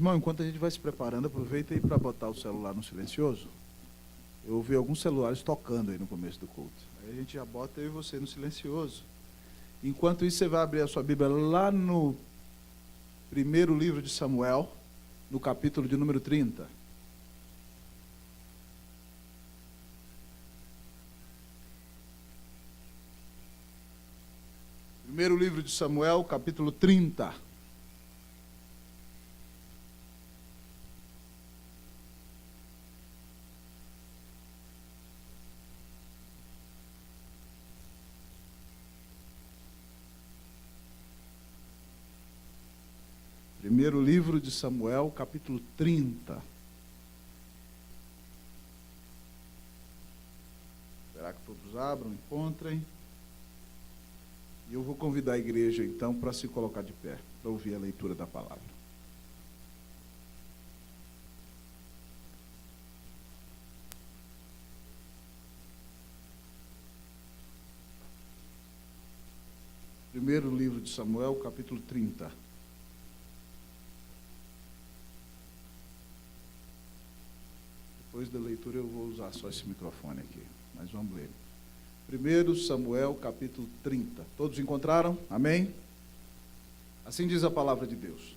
Irmão, enquanto a gente vai se preparando, aproveita aí para botar o celular no silencioso. Eu ouvi alguns celulares tocando aí no começo do culto. Aí a gente já bota eu e você no silencioso. Enquanto isso, você vai abrir a sua Bíblia lá no primeiro livro de Samuel, no capítulo de número 30. Primeiro livro de Samuel, capítulo 30. Primeiro livro de Samuel, capítulo 30. Esperar que todos abram, encontrem. E eu vou convidar a igreja, então, para se colocar de pé, para ouvir a leitura da palavra. Primeiro livro de Samuel, capítulo 30. Depois da leitura eu vou usar só esse microfone aqui, mas vamos ler. 1 Samuel, capítulo 30. Todos encontraram? Amém? Assim diz a palavra de Deus.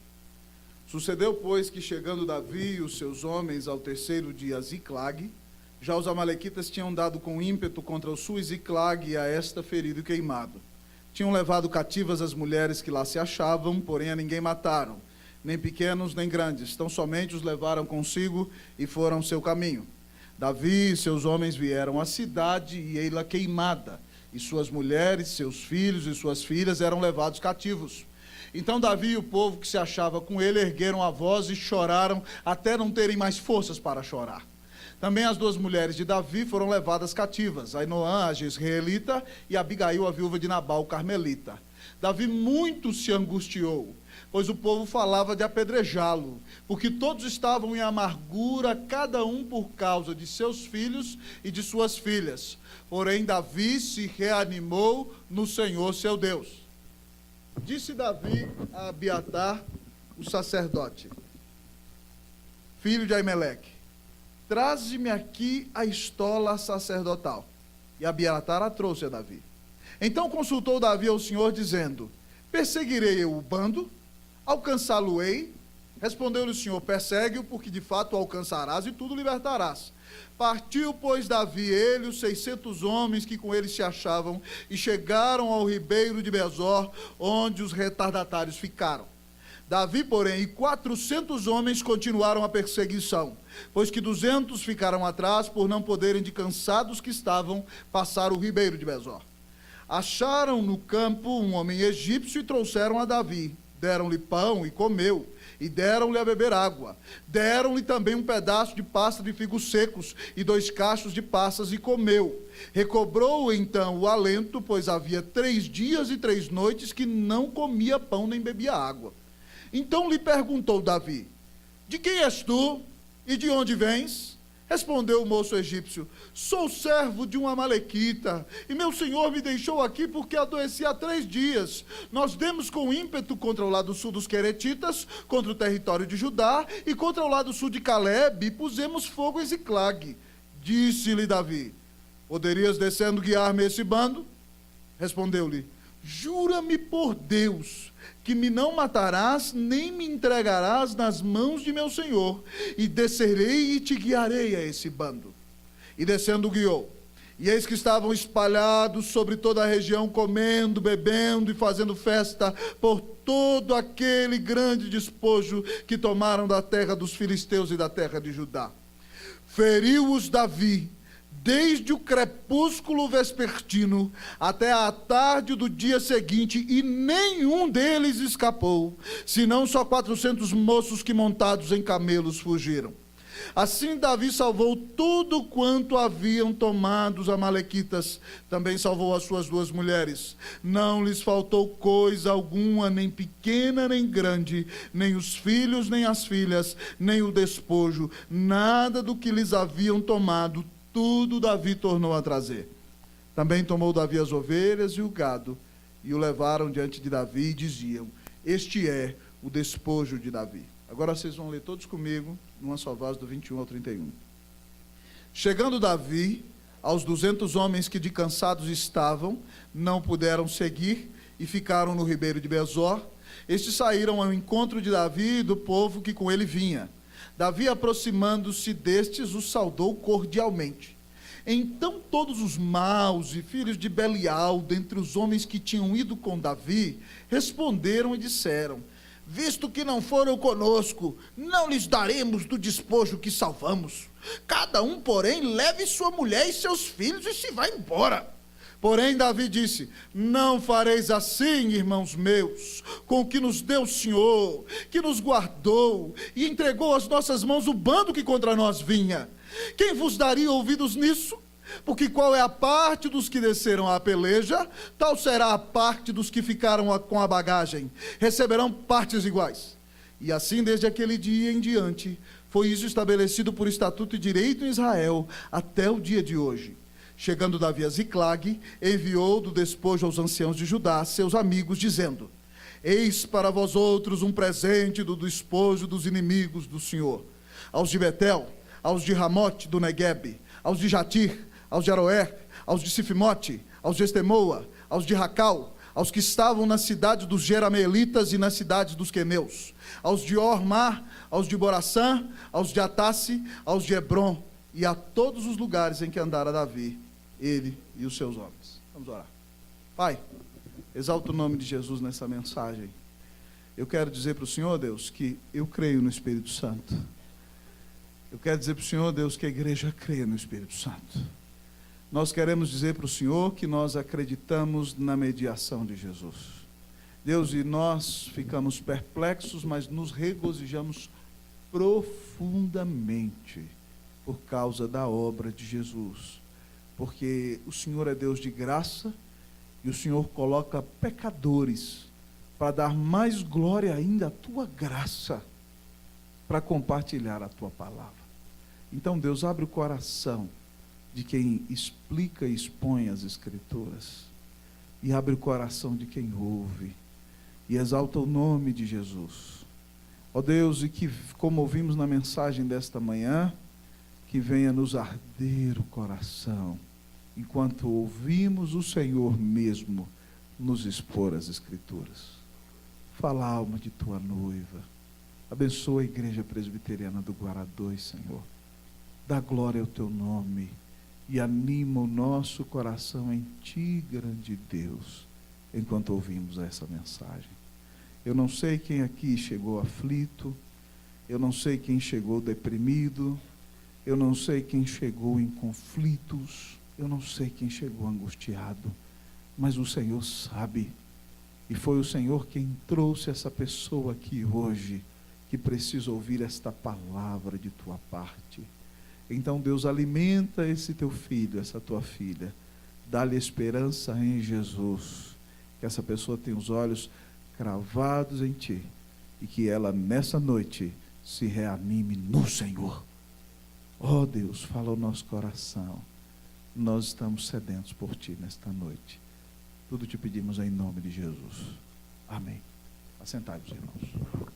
Sucedeu, pois, que chegando Davi e os seus homens ao terceiro dia a Ziclag, já os amalequitas tinham dado com ímpeto contra o sul Ziclag e a esta ferido e queimado. Tinham levado cativas as mulheres que lá se achavam, porém a ninguém mataram, nem pequenos nem grandes, tão somente os levaram consigo e foram seu caminho. Davi e seus homens vieram à cidade e ei-la queimada, e suas mulheres, seus filhos e suas filhas eram levados cativos. Então Davi e o povo que se achava com ele ergueram a voz e choraram até não terem mais forças para chorar. Também as duas mulheres de Davi foram levadas cativas, Ainoã, a jezreelita, e Abigail, a viúva de Nabal, o carmelita. Davi muito se angustiou, pois o povo falava de apedrejá-lo, porque todos estavam em amargura, cada um por causa de seus filhos e de suas filhas. Porém, Davi se reanimou no Senhor seu Deus. Disse Davi a Abiatar, o sacerdote, filho de Aimeleque: traze-me aqui a estola sacerdotal. E Abiatar a trouxe a Davi. Então consultou Davi ao Senhor, dizendo: perseguirei eu o bando? Alcançá-lo-ei? Respondeu-lhe o Senhor: persegue-o, porque de fato o alcançarás e tudo libertarás. Partiu, pois, Davi, ele e os 600 homens que com ele se achavam, e chegaram ao ribeiro de Besor, onde os retardatários ficaram. Davi, porém, e 400 homens continuaram a perseguição, pois que 200 ficaram atrás, por não poderem, de cansados que estavam, passar o ribeiro de Besor. Acharam no campo um homem egípcio e trouxeram a Davi. Deram-lhe pão e comeu, e deram-lhe a beber água. Deram-lhe também um pedaço de pasta de figos secos e 2 cachos de passas, e comeu. Recobrou então o alento, pois havia 3 dias e 3 noites que não comia pão nem bebia água. Então lhe perguntou Davi: de quem és tu e de onde vens? Respondeu o moço egípcio: sou servo de um amalequita, e meu senhor me deixou aqui porque adoeci há 3 dias. Nós demos com ímpeto contra o lado sul dos queretitas, contra o território de Judá, e contra o lado sul de Caleb, e pusemos fogo em Ziclag. Disse-lhe Davi: poderias descendo guiar-me esse bando? Respondeu-lhe: jura-me por Deus que me não matarás, nem me entregarás nas mãos de meu senhor, e descerei e te guiarei a esse bando. E descendo guiou. E eis que estavam espalhados sobre toda a região, comendo, bebendo e fazendo festa por todo aquele grande despojo que tomaram da terra dos filisteus e da terra de Judá. Feriu-os Davi, desde o crepúsculo vespertino até a tarde do dia seguinte, e nenhum deles escapou, senão só 400 moços que, montados em camelos, fugiram. Assim Davi salvou tudo quanto haviam tomado os amalequitas. Também salvou as suas 2 mulheres. Não lhes faltou coisa alguma, nem pequena nem grande, nem os filhos nem as filhas, nem o despojo, nada do que lhes haviam tomado, tudo Davi tornou a trazer. Também tomou Davi as ovelhas e o gado, e o levaram diante de Davi, e diziam: este é o despojo de Davi. Agora vocês vão ler todos comigo, numa só voz, do 21 ao 31. Chegando Davi aos 200 homens que de cansados estavam, não puderam seguir e ficaram no ribeiro de Besor. Estes saíram ao encontro de Davi e do povo que com ele vinha. Davi, aproximando-se destes, os saudou cordialmente. Então todos os maus e filhos de Belial, dentre os homens que tinham ido com Davi, responderam e disseram: visto que não foram conosco, não lhes daremos do despojo que salvamos. Cada um, porém, leve sua mulher e seus filhos e se vá embora. Porém, Davi disse: não fareis assim, irmãos meus, com o que nos deu o Senhor, que nos guardou e entregou às nossas mãos o bando que contra nós vinha. Quem vos daria ouvidos nisso? Porque qual é a parte dos que desceram à peleja, tal será a parte dos que ficaram com a bagagem. Receberão partes iguais. E assim, desde aquele dia em diante, foi isso estabelecido por estatuto e direito em Israel, até o dia de hoje. Chegando Davi a Ziclag, enviou do despojo aos anciãos de Judá, seus amigos, dizendo: eis para vós outros um presente do despojo dos inimigos do Senhor. Aos de Betel, aos de Ramote do Neguebe, aos de Jatir, aos de Aroer, aos de Sifimote, aos de Estemoa, aos de Racal, aos que estavam na cidade dos Jerameelitas e nas cidades dos Queneus, aos de Ormá, aos de Boraçã, aos de Atasse, aos de Hebron, e a todos os lugares em que andara Davi, ele e os seus homens. Vamos orar. Pai, exalta o nome de Jesus nessa mensagem. Eu quero dizer para o Senhor, Deus, que eu creio no Espírito Santo. Eu quero dizer para o Senhor, Deus, que a igreja crê no Espírito Santo. Nós queremos dizer para o Senhor que nós acreditamos na mediação de Jesus. Deus, e nós ficamos perplexos, mas nos regozijamos profundamente por causa da obra de Jesus. Porque o Senhor é Deus de graça e o Senhor coloca pecadores para dar mais glória ainda à tua graça, para compartilhar a tua palavra. Então, Deus, abre o coração de quem explica e expõe as Escrituras, e abre o coração de quem ouve, e exalta o nome de Jesus. Ó Deus, e que, como ouvimos na mensagem desta manhã, que venha nos arder o coração, enquanto ouvimos o Senhor mesmo nos expor as Escrituras. Fala a alma de tua noiva. Abençoa a Igreja Presbiteriana do Guará 2, Senhor. Dá glória ao teu nome e anima o nosso coração em ti, grande Deus, enquanto ouvimos essa mensagem. Eu não sei quem aqui chegou aflito, eu não sei quem chegou deprimido, eu não sei quem chegou em conflitos, eu não sei quem chegou angustiado, mas o Senhor sabe. E foi o Senhor quem trouxe essa pessoa aqui hoje, que precisa ouvir esta palavra de tua parte. Então, Deus, alimenta esse teu filho, essa tua filha. Dá-lhe esperança em Jesus. Que essa pessoa tenha os olhos cravados em ti. E que ela, nessa noite, se reanime no Senhor. Ó Deus, fala ao nosso coração. Nós estamos sedentos por ti nesta noite. Tudo te pedimos em nome de Jesus. Amém. Assentai-vos, irmãos.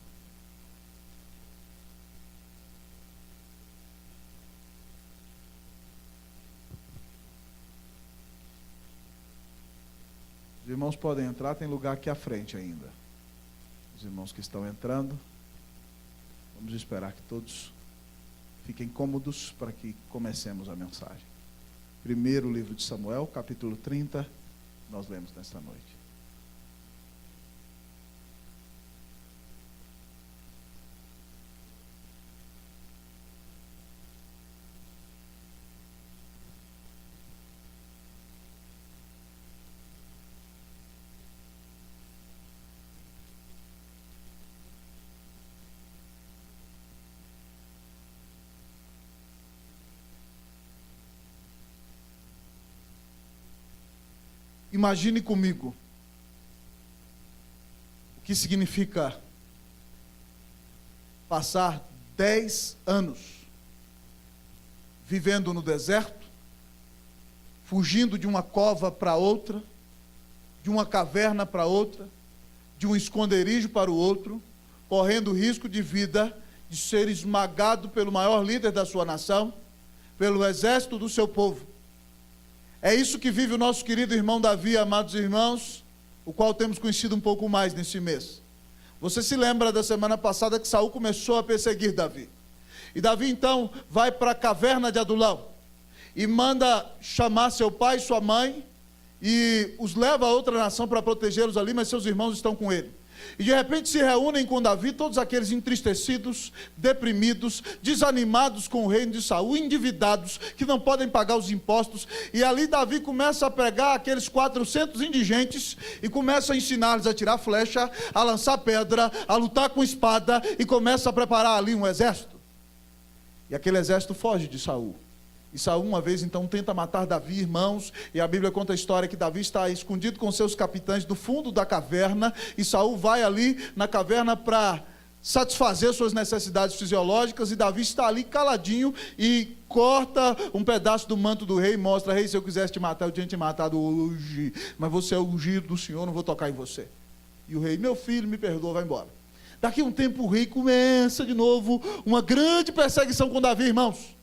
Os irmãos podem entrar, tem lugar aqui à frente ainda. Os irmãos que estão entrando, vamos esperar que todos fiquem cômodos para que comecemos a mensagem. Primeiro livro de Samuel, capítulo 30, nós lemos nesta noite. Imagine comigo o que significa passar 10 anos vivendo no deserto, fugindo de uma cova para outra, de uma caverna para outra, de um esconderijo para o outro, correndo risco de vida, de ser esmagado pelo maior líder da sua nação, pelo exército do seu povo. É isso que vive o nosso querido irmão Davi, amados irmãos, o qual temos conhecido um pouco mais nesse mês. Você se lembra da semana passada que Saul começou a perseguir Davi. E Davi então vai para a caverna de Adulão e manda chamar seu pai e sua mãe e os leva a outra nação para protegê-los ali, mas seus irmãos estão com ele. E de repente se reúnem com Davi todos aqueles entristecidos, deprimidos, desanimados com o reino de Saul, endividados, que não podem pagar os impostos. E ali Davi começa a pregar aqueles 400 indigentes e começa a ensinar-lhes a tirar flecha, a lançar pedra, a lutar com espada, e começa a preparar ali um exército. E aquele exército foge de Saul. E Saul uma vez então tenta matar Davi, irmãos, e a Bíblia conta a história que Davi está escondido com seus capitães do fundo da caverna, e Saul vai ali na caverna para satisfazer suas necessidades fisiológicas, e Davi está ali caladinho e corta um pedaço do manto do rei e mostra: rei, se eu quisesse te matar, eu tinha te matado hoje, mas você é o ungido do Senhor, não vou tocar em você. E o rei: meu filho, me perdoa, vai embora. Daqui a um tempo o rei começa de novo uma grande perseguição com Davi, irmãos.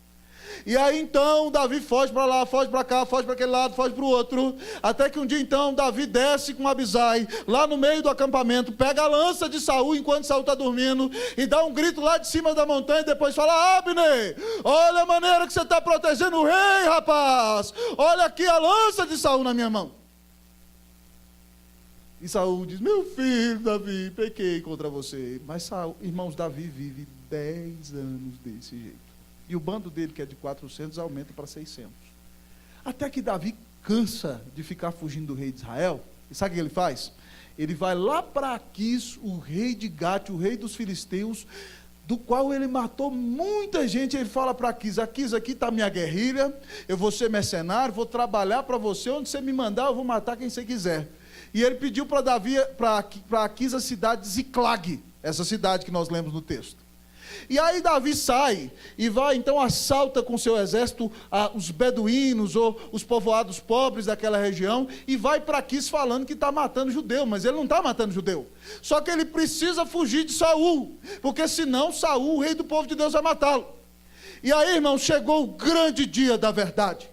E aí então Davi foge para lá, foge para cá, foge para aquele lado, foge para o outro, até que um dia então Davi desce com Abisai, lá no meio do acampamento, pega a lança de Saul enquanto Saul está dormindo, e dá um grito lá de cima da montanha, e depois fala: Abner, olha a maneira que você está protegendo o rei, rapaz, olha aqui a lança de Saul na minha mão. E Saul diz: meu filho Davi, pequei contra você. Mas Saul, irmãos, Davi vive 10 anos desse jeito. E o bando dele, que é de 400, aumenta para 600. Até que Davi cansa de ficar fugindo do rei de Israel. E sabe o que ele faz? Ele vai lá para Aquis, o rei de Gate, o rei dos filisteus, do qual ele matou muita gente. Ele fala para Aquis: Aquis, aqui está a minha guerrilha, eu vou ser mercenário, vou trabalhar para você, onde você me mandar eu vou matar quem você quiser. E ele pediu para Davi, para Aquis, a cidade de Ziclag, essa cidade que nós lemos no texto. E aí Davi sai e vai, então assalta com seu exército os beduínos ou os povoados pobres daquela região, e vai para Aquis falando que está matando judeu, mas ele não está matando judeu. Só que ele precisa fugir de Saul, porque senão Saul, o rei do povo de Deus, vai matá-lo. E aí, irmão, chegou o grande dia da verdade.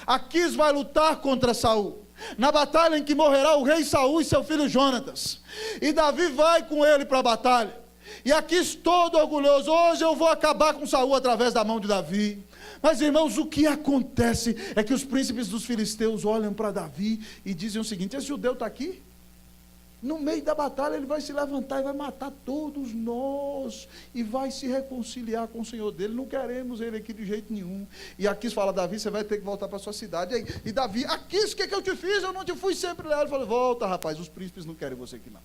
Aquis vai lutar contra Saul, na batalha em que morrerá o rei Saul e seu filho Jonatas. E Davi vai com ele para a batalha. E Aquis todo orgulhoso: hoje eu vou acabar com Saul através da mão de Davi. Mas, irmãos, o que acontece é que os príncipes dos filisteus olham para Davi e dizem o seguinte: esse judeu está aqui, no meio da batalha ele vai se levantar e vai matar todos nós, e vai se reconciliar com o Senhor dele, não queremos ele aqui de jeito nenhum. E Aquis fala: Davi, você vai ter que voltar para sua cidade. E Davi: Aquis, o que eu te fiz? Eu não te fui sempre leal. Ele fala: volta, rapaz, os príncipes não querem você aqui não.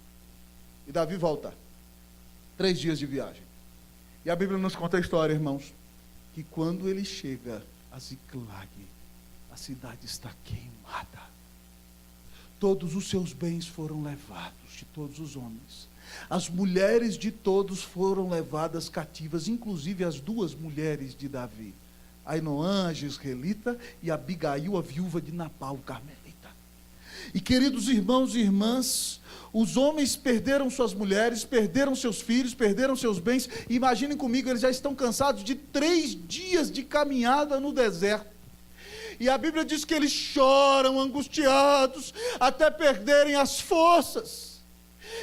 E Davi volta. 3 dias de viagem. E a Bíblia nos conta a história, irmãos, que quando ele chega a Ziclag, a cidade está queimada. Todos os seus bens foram levados, de todos os homens. As mulheres de todos foram levadas cativas, inclusive as 2 mulheres de Davi, Ainoã, a jezreelita, e Abigail, a viúva de Nabal, carmelita. E, queridos irmãos e irmãs, os homens perderam suas mulheres, perderam seus filhos, perderam seus bens. E imaginem comigo, eles já estão cansados de 3 dias de caminhada no deserto. E a Bíblia diz que eles choram angustiados até perderem as forças.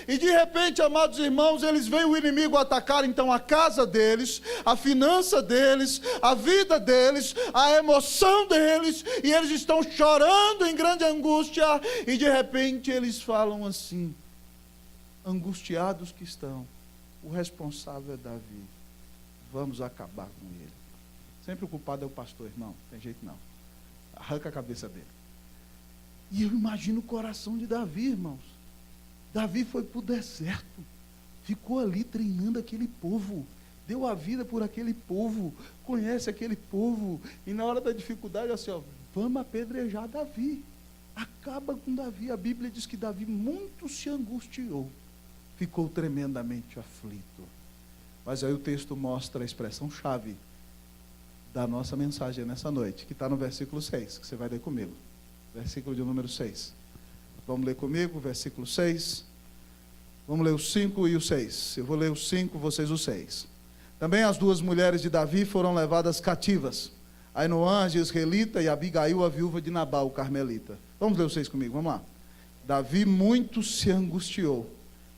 E de repente, amados irmãos, eles veem o inimigo atacar então a casa deles, a finança deles, a vida deles, a emoção deles, e eles estão chorando em grande angústia, e de repente eles falam assim, angustiados que estão: o responsável é Davi, vamos acabar com ele. Sempre o culpado é o pastor, irmão, não tem jeito não, arranca a cabeça dele. E eu imagino o coração de Davi, irmãos. Davi foi para o deserto, ficou ali treinando aquele povo, deu a vida por aquele povo, conhece aquele povo, e na hora da dificuldade, assim, ó, vamos apedrejar Davi, acaba com Davi. A Bíblia diz que Davi muito se angustiou, ficou tremendamente aflito. Mas aí o texto mostra a expressão-chave da nossa mensagem nessa noite, que está no versículo 6, que você vai ler comigo, versículo de número 6. Vamos ler comigo, versículo 6. Vamos ler o 5 e o 6. Eu vou ler o 5, vocês o 6. Também as 2 mulheres de Davi foram levadas cativas. Ainoã, a jezreelita, e Abigail, a viúva de Nabal, o carmelita. Vamos ler o 6 comigo, vamos lá. Davi muito se angustiou,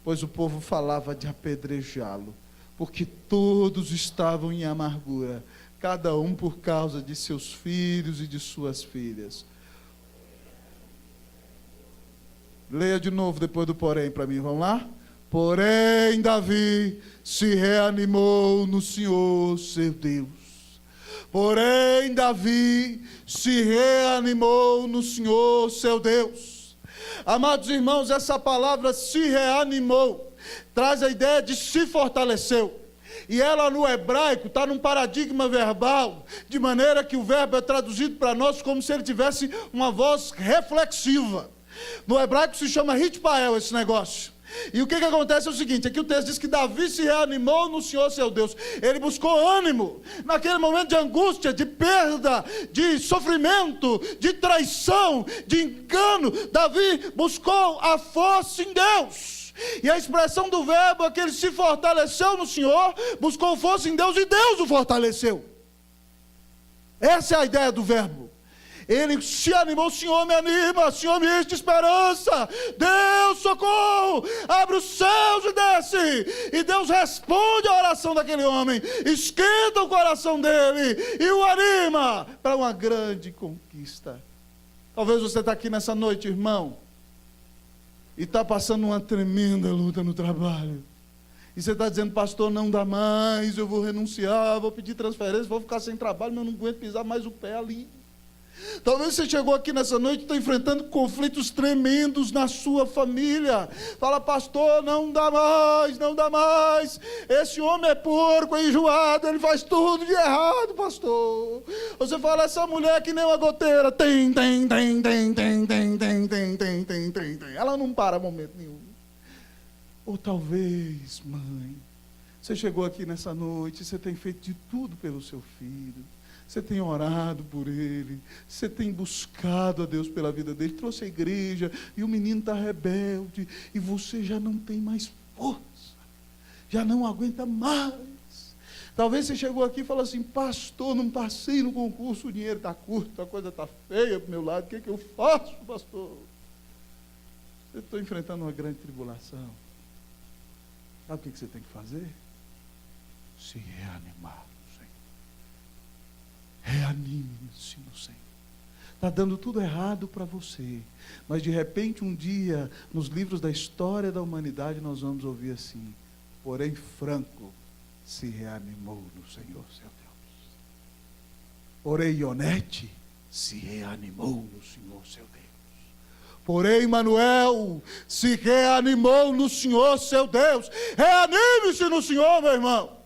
pois o povo falava de apedrejá-lo, porque todos estavam em amargura, cada um por causa de seus filhos e de suas filhas. Leia de novo depois do porém para mim, vamos lá? Porém, Davi se reanimou no Senhor, seu Deus. Porém, Davi se reanimou no Senhor, seu Deus. Amados irmãos, essa palavra se reanimou traz a ideia de se fortaleceu. E ela no hebraico está num paradigma verbal, de maneira que o verbo é traduzido para nós como se ele tivesse uma voz reflexiva. No hebraico se chama hitpael esse negócio. E o que acontece é o seguinte, aqui o texto diz que Davi se reanimou no Senhor seu Deus. Ele buscou ânimo, naquele momento de angústia, de perda, de sofrimento, de traição, de engano. Davi buscou a força em Deus. E a expressão do verbo é que ele se fortaleceu no Senhor, buscou força em Deus e Deus o fortaleceu. Essa é a ideia do verbo. Ele se animou, o Senhor me anima, o Senhor me enche esperança, Deus socorro, abre os céus e desce, e Deus responde à oração daquele homem, esquenta o coração dele, e o anima para uma grande conquista. Talvez você está aqui nessa noite, irmão, e está passando uma tremenda luta no trabalho, e você está dizendo, pastor, não dá mais, eu vou renunciar, vou pedir transferência, vou ficar sem trabalho, mas eu não aguento pisar mais o pé ali. Talvez você chegou aqui nessa noite e está enfrentando conflitos tremendos na sua família. Fala, pastor, não dá mais, não dá mais. Esse homem é porco, é enjoado, ele faz tudo de errado, pastor. Você fala, essa mulher é que nem uma goteira. Tem. Ela não para momento nenhum. Ou talvez, mãe, você chegou aqui nessa noite, você tem feito de tudo pelo seu filho. Você tem orado por ele, você tem buscado a Deus pela vida dele, trouxe a igreja, e o menino está rebelde, e você já não tem mais força, já não aguenta mais. Talvez você chegou aqui e falou assim, pastor, não passei no concurso, o dinheiro está curto, a coisa está feia para o meu lado, o que eu faço, pastor? Eu estou enfrentando uma grande tribulação. Sabe o que você tem que fazer? Se reanimar. Reanime-se no Senhor. Está dando tudo errado para você, mas de repente um dia, nos livros da história da humanidade, nós vamos ouvir assim, porém Franco se reanimou no Senhor seu Deus. Porém Ionete se reanimou no Senhor seu Deus. Porém Manuel se reanimou no Senhor seu Deus. Reanime-se no Senhor, meu irmão.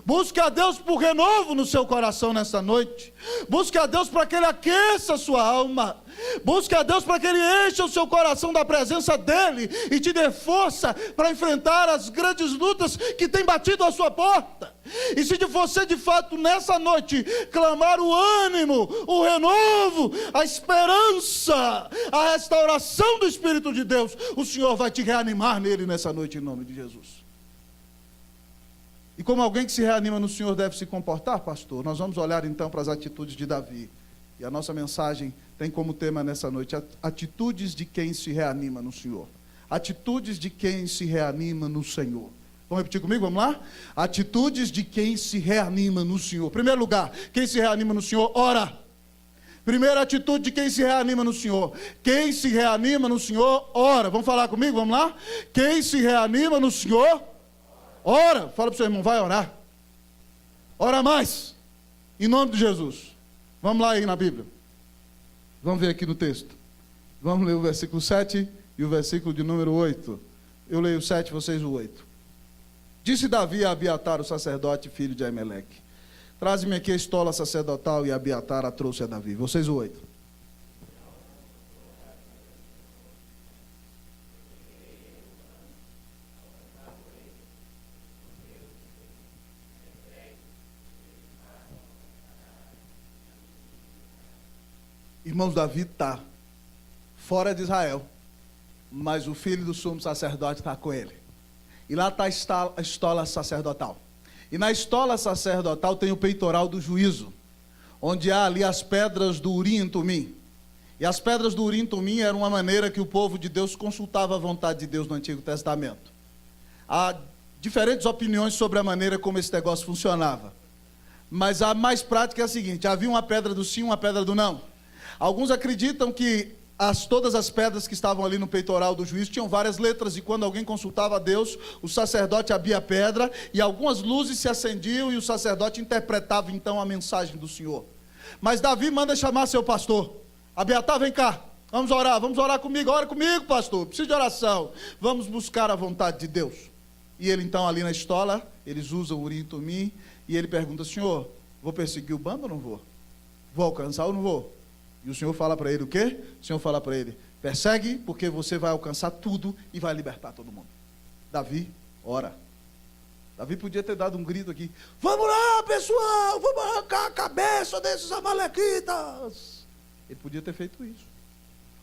Busque a Deus por renovo no seu coração nessa noite. Busque a Deus para que Ele aqueça a sua alma. Busque a Deus para que Ele encha o seu coração da presença dEle e te dê força para enfrentar as grandes lutas que têm batido à sua porta. E se você de fato nessa noite clamar o ânimo, o renovo, a esperança, a restauração do Espírito de Deus, o Senhor vai te reanimar nele nessa noite em nome de Jesus. E como alguém que se reanima no Senhor deve se comportar, pastor? Nós vamos olhar então para as atitudes de Davi. E a nossa mensagem tem como tema nessa noite, atitudes de quem se reanima no Senhor. Atitudes de quem se reanima no Senhor. Vamos repetir comigo, vamos lá? Atitudes de quem se reanima no Senhor. Primeiro lugar, quem se reanima no Senhor, ora. Primeira atitude de quem se reanima no Senhor. Quem se reanima no Senhor, ora. Vamos falar comigo, vamos lá? Quem se reanima no Senhor, ora. Fala para o seu irmão, vai orar. Ora mais. Em nome de Jesus. Vamos lá aí na Bíblia. Vamos ver aqui no texto. Vamos ler o versículo 7 e o versículo de número 8. Eu leio o 7, vocês o 8. Disse Davi a Abiatar, o sacerdote, filho de Aimeleque: traze-me aqui a estola sacerdotal. E Abiatar a trouxe a Davi. Vocês o 8. Irmãos, Davi está fora de Israel, mas o filho do sumo sacerdote está com ele. E lá está a estola sacerdotal. E na estola sacerdotal tem o peitoral do juízo, onde há ali as pedras do Urim e Tumim. E as pedras do Urim e Tumim eram uma maneira que o povo de Deus consultava a vontade de Deus no Antigo Testamento. Há diferentes opiniões sobre a maneira como esse negócio funcionava. Mas a mais prática é a seguinte: havia uma pedra do sim, uma pedra do não. Alguns acreditam que todas as pedras que estavam ali no peitoral do juiz tinham várias letras, e quando alguém consultava a Deus, o sacerdote abria a pedra e algumas luzes se acendiam e o sacerdote interpretava então a mensagem do Senhor. Mas Davi manda chamar seu pastor. Abiatar, vem cá, vamos orar comigo. Ora comigo, pastor, preciso de oração. Vamos buscar a vontade de Deus. E ele então ali na estola, eles usam o Urim e Tumim, e ele pergunta: Senhor, vou perseguir o bando ou não vou? Vou alcançar ou não vou? E o Senhor fala para ele o quê? O Senhor fala para ele: persegue, porque você vai alcançar tudo e vai libertar todo mundo. Davi, ora. Davi podia ter dado um grito aqui: vamos lá, pessoal, vamos arrancar a cabeça desses amalequitas. Ele podia ter feito isso.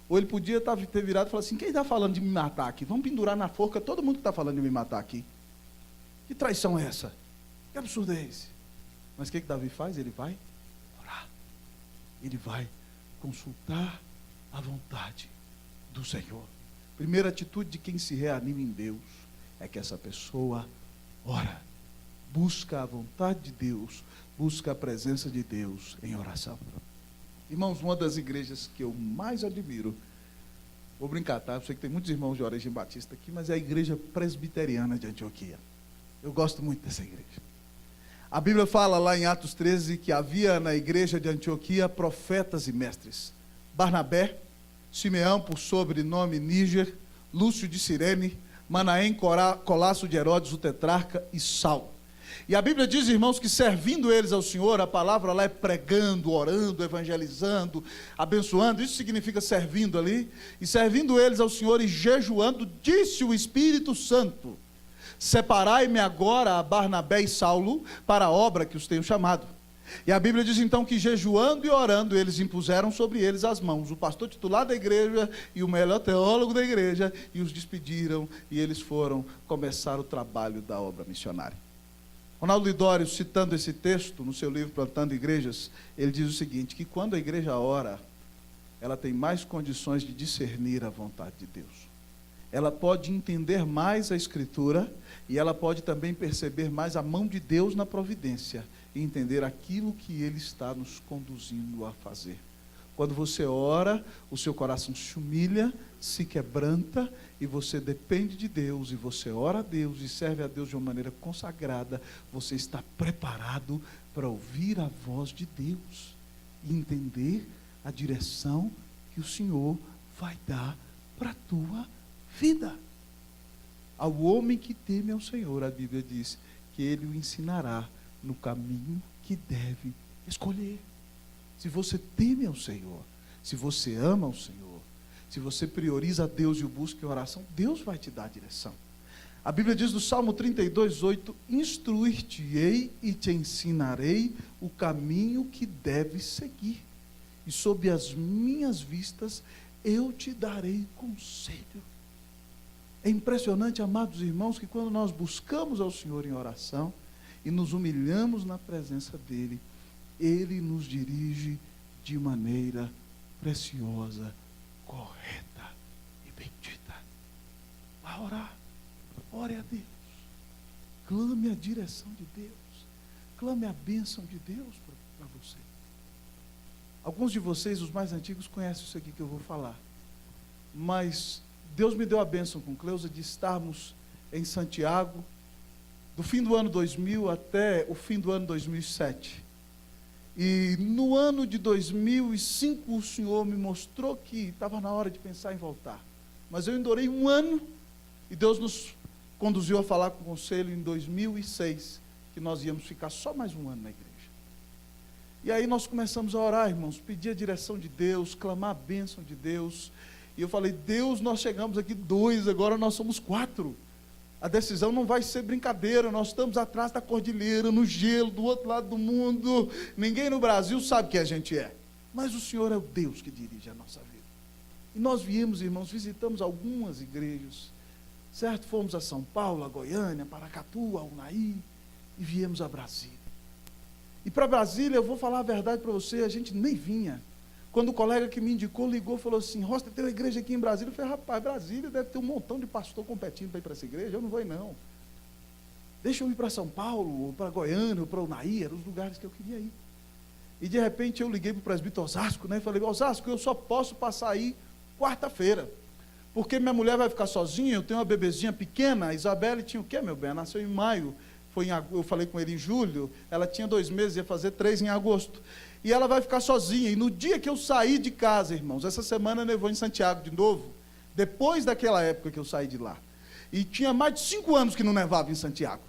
Ou ele podia ter virado e falado assim: quem está falando de me matar aqui? Vamos pendurar na forca todo mundo que está falando de me matar aqui. Que traição é essa? Que absurdo é esse? Mas o que Davi faz? Ele vai orar. Ele vai consultar a vontade do Senhor. Primeira atitude de quem se reanima em Deus é que essa pessoa ora, busca a vontade de Deus, busca a presença de Deus em oração. Irmãos, uma das igrejas que eu mais admiro, vou brincar, tá? Eu sei que tem muitos irmãos de origem batista aqui, mas é a igreja presbiteriana de Antioquia. Eu gosto muito dessa igreja. A Bíblia fala lá em Atos 13 que havia na igreja de Antioquia profetas e mestres: Barnabé, Simeão, por sobrenome Níger, Lúcio de Cirene, Manaém, Colasso de Herodes, o tetrarca, e Saulo. E a Bíblia diz, irmãos, que servindo eles ao Senhor, a palavra lá é pregando, orando, evangelizando, abençoando. Isso significa servindo ali. E servindo eles ao Senhor e jejuando, disse o Espírito Santo: separai-me agora a Barnabé e Saulo para a obra que os tenho chamado. E a Bíblia diz então que jejuando e orando, eles impuseram sobre eles as mãos, o pastor titular da igreja e o melhor teólogo da igreja, e os despediram, e eles foram começar o trabalho da obra missionária. Ronaldo Lidório, citando esse texto no seu livro Plantando Igrejas, ele diz o seguinte: que quando a igreja ora, ela tem mais condições de discernir a vontade de Deus. Ela pode entender mais a Escritura e ela pode também perceber mais a mão de Deus na providência e entender aquilo que Ele está nos conduzindo a fazer. Quando você ora, o seu coração se humilha, se quebranta e você depende de Deus, e você ora a Deus e serve a Deus de uma maneira consagrada, você está preparado para ouvir a voz de Deus e entender a direção que o Senhor vai dar para a tua vida. Ao homem que teme ao Senhor, a Bíblia diz que Ele o ensinará no caminho que deve escolher. Se você teme ao Senhor, se você ama ao Senhor, se você prioriza a Deus e o busca em oração, Deus vai te dar a direção. A Bíblia diz no Salmo 32:8: instruir-te-ei e te ensinarei o caminho que deves seguir, e sob as minhas vistas eu te darei conselho. É impressionante, amados irmãos, que quando nós buscamos ao Senhor em oração e nos humilhamos na presença dEle, Ele nos dirige de maneira preciosa, correta e bendita. Vá orar, ore a Deus, clame a direção de Deus, clame a bênção de Deus para você. Alguns de vocês, os mais antigos, conhecem isso aqui que eu vou falar, mas Deus me deu a bênção com Cleusa de estarmos em Santiago do fim do ano 2000 até o fim do ano 2007. E no ano de 2005 o Senhor me mostrou que estava na hora de pensar em voltar. Mas eu endurei um ano e Deus nos conduziu a falar com o conselho em 2006, que nós íamos ficar só mais um ano na igreja. E aí nós começamos a orar, irmãos, pedir a direção de Deus, clamar a bênção de Deus. E eu falei: Deus, nós chegamos aqui 2, agora nós somos 4. A decisão não vai ser brincadeira, nós estamos atrás da cordilheira, no gelo, do outro lado do mundo. Ninguém no Brasil sabe quem a gente é, mas o Senhor é o Deus que dirige a nossa vida. E nós viemos, irmãos, visitamos algumas igrejas, Certo? Fomos a São Paulo, a Goiânia, Paracatu, a Unaí, e viemos a Brasília. E para Brasília, eu vou falar a verdade para você, a gente nem vinha. Quando o colega que me indicou ligou e falou assim, Rosta, tem uma igreja aqui em Brasília. Eu falei, rapaz, Brasília deve ter um montão de pastor competindo para ir para essa igreja, eu não vou ir não. Deixa eu ir para São Paulo, ou para Goiânia, ou para Unaí, eram os lugares que eu queria ir. E de repente eu liguei para o presbítero Osasco, né, e falei, Osasco, eu só posso passar aí quarta-feira, porque minha mulher vai ficar sozinha, eu tenho uma bebezinha pequena, a Isabelle tinha o quê, meu bem? Ela nasceu em maio, eu falei com ele em julho, ela tinha 2 meses, ia fazer 3 em agosto. E ela vai ficar sozinha. E no dia que eu saí de casa, irmãos, essa semana nevou em Santiago de novo, depois daquela época que eu saí de lá. E tinha mais de 5 anos que não nevava em Santiago.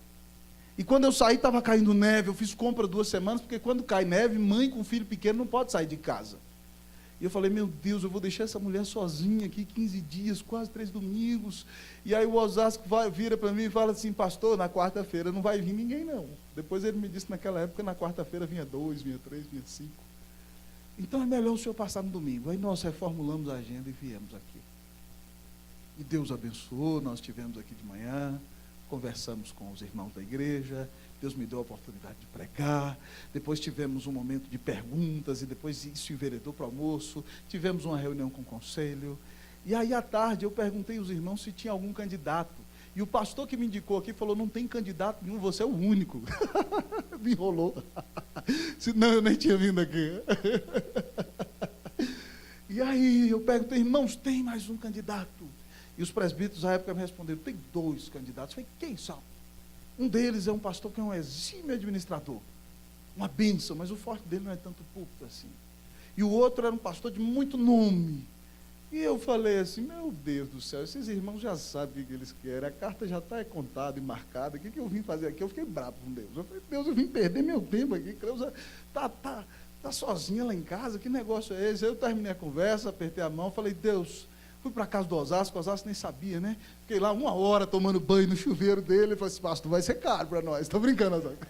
E quando eu saí, estava caindo neve, eu fiz compra 2 semanas, porque quando cai neve, mãe com filho pequeno não pode sair de casa. E eu falei, meu Deus, eu vou deixar essa mulher sozinha aqui 15 dias, quase 3 domingos. E aí o Osasco vira para mim e fala assim, pastor, na quarta-feira não vai vir ninguém não. Depois ele me disse naquela época, na quarta-feira vinha 2, vinha 3, vinha 5. Então é melhor o senhor passar no domingo. Aí nós reformulamos a agenda e viemos aqui. E Deus abençoou, nós estivemos aqui de manhã, conversamos com os irmãos da igreja, Deus me deu a oportunidade de pregar, depois tivemos um momento de perguntas, e depois isso enveredou para o almoço, tivemos uma reunião com o conselho, e aí à tarde eu perguntei aos irmãos se tinha algum candidato, e o pastor que me indicou aqui falou, não tem candidato nenhum, você é o único. Me enrolou, senão eu nem tinha vindo aqui. E aí eu perguntei, irmãos, tem mais um candidato? E os presbíteros à época me responderam, tem 2 candidatos. Eu falei, quem são? Um deles é um pastor que é um exímio administrador, uma bênção, mas o forte dele não é tanto púlpito assim. E o outro era um pastor de muito nome. E eu falei assim, meu Deus do céu, esses irmãos já sabem o que eles querem, a carta já está contada e marcada, o que eu vim fazer aqui? Eu fiquei bravo com Deus. Eu falei, Deus, eu vim perder meu tempo aqui, Cleusa está sozinha lá em casa, que negócio é esse? Eu terminei a conversa, apertei a mão, falei, Deus... Fui para a casa do Osasco, o Osasco nem sabia, né? Fiquei lá 1 hora tomando banho no chuveiro dele. Falei assim, pastor, vai ser caro para nós. Estou brincando, Osasco.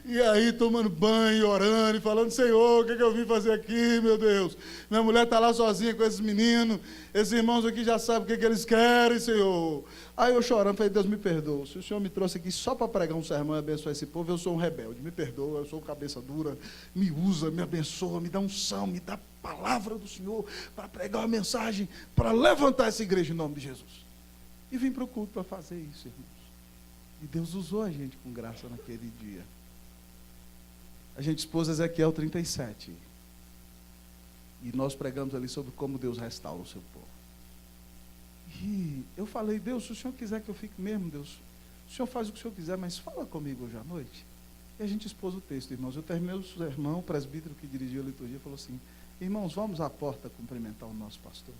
E aí, tomando banho, orando e falando, Senhor, o que eu vim fazer aqui, meu Deus? Minha mulher está lá sozinha com esses meninos. Esses irmãos aqui já sabem o que eles querem, Senhor. Aí eu chorando, falei, Deus, me perdoa. Se o Senhor me trouxe aqui só para pregar um sermão e abençoar esse povo, eu sou um rebelde. Me perdoa, eu sou cabeça dura. Me usa, me abençoa, me dá unção, me dá palavra do Senhor para pregar uma mensagem, para levantar essa igreja em nome de Jesus. E vim para o culto para fazer isso, irmãos. E Deus usou a gente com graça naquele dia. A gente expôs Ezequiel 37. E nós pregamos ali sobre como Deus restaura o seu povo. E eu falei, Deus, se o Senhor quiser que eu fique mesmo, Deus, o Senhor faz o que o Senhor quiser, mas fala comigo hoje à noite. E a gente expôs o texto, irmãos. Eu terminei o sermão, o presbítero que dirigiu a liturgia falou assim, irmãos, vamos à porta cumprimentar o nosso pastor.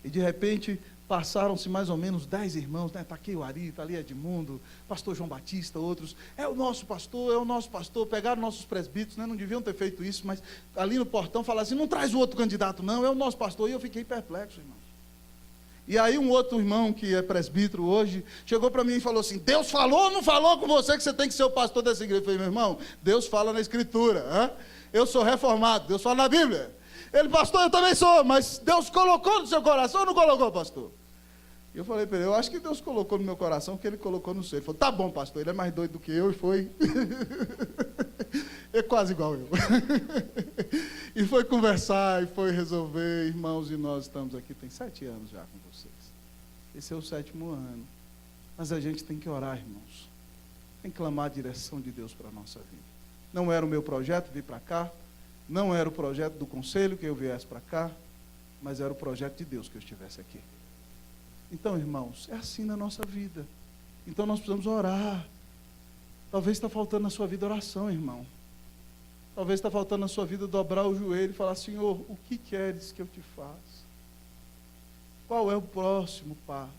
E de repente, passaram-se mais ou menos 10 irmãos, né? Está aqui o Ari, está ali Edmundo, pastor João Batista, outros. É o nosso pastor, pegaram nossos presbíteros, né? Não deviam ter feito isso, mas ali no portão falaram assim, não traz o outro candidato não, é o nosso pastor. E eu fiquei perplexo, irmãos. E aí um outro irmão, que é presbítero hoje, chegou para mim e falou assim, Deus falou ou não falou com você que você tem que ser o pastor dessa igreja? Eu falei, meu irmão, Deus fala na Escritura, hein? Eu sou reformado, Deus fala na Bíblia. Ele, pastor, eu também sou, mas Deus colocou no seu coração ou não colocou, pastor? E eu falei para ele, eu acho que Deus colocou no meu coração o que ele colocou no seu. Ele falou, tá bom, pastor, ele é mais doido do que eu, e foi. É quase igual eu. E foi conversar, e foi resolver, irmãos, e nós estamos aqui, tem 7 anos já com vocês. Esse é o 7º ano. Mas a gente tem que orar, irmãos. Tem que clamar a direção de Deus para a nossa vida. Não era o meu projeto vir para cá, não era o projeto do conselho que eu viesse para cá, mas era o projeto de Deus que eu estivesse aqui. Então, irmãos, é assim na nossa vida. Então nós precisamos orar. Talvez está faltando na sua vida oração, irmão. Talvez está faltando na sua vida dobrar o joelho e falar, Senhor, o que queres que eu te faça? Qual é o próximo passo?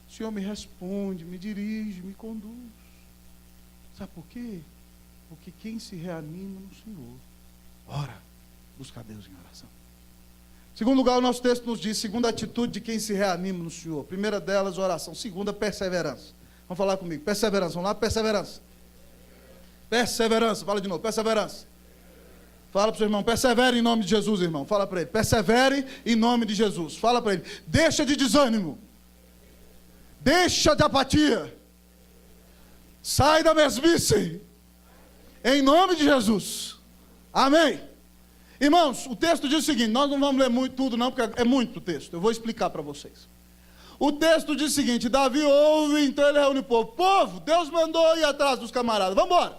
O Senhor me responde, me dirige, me conduz. Sabe por quê? Porque quem se reanima no Senhor, ora, busca a Deus em oração. Segundo lugar, o nosso texto nos diz, segunda atitude de quem se reanima no Senhor. Primeira delas, oração. Segunda, perseverança. Vamos falar comigo, perseverança. Vamos lá, perseverança. Perseverança, fala de novo, perseverança. Fala para o seu irmão, persevere em nome de Jesus, irmão. Fala para ele, persevere em nome de Jesus. Fala para ele, deixa de desânimo. Deixa de apatia. Sai da mesmice. Em nome de Jesus. Amém. Irmãos, o texto diz o seguinte, nós não vamos ler muito tudo não, porque é muito texto. Eu vou explicar para vocês. O texto diz o seguinte, Davi ouve, então ele reúne o povo. Povo, Deus mandou ir atrás dos camaradas, vamos embora.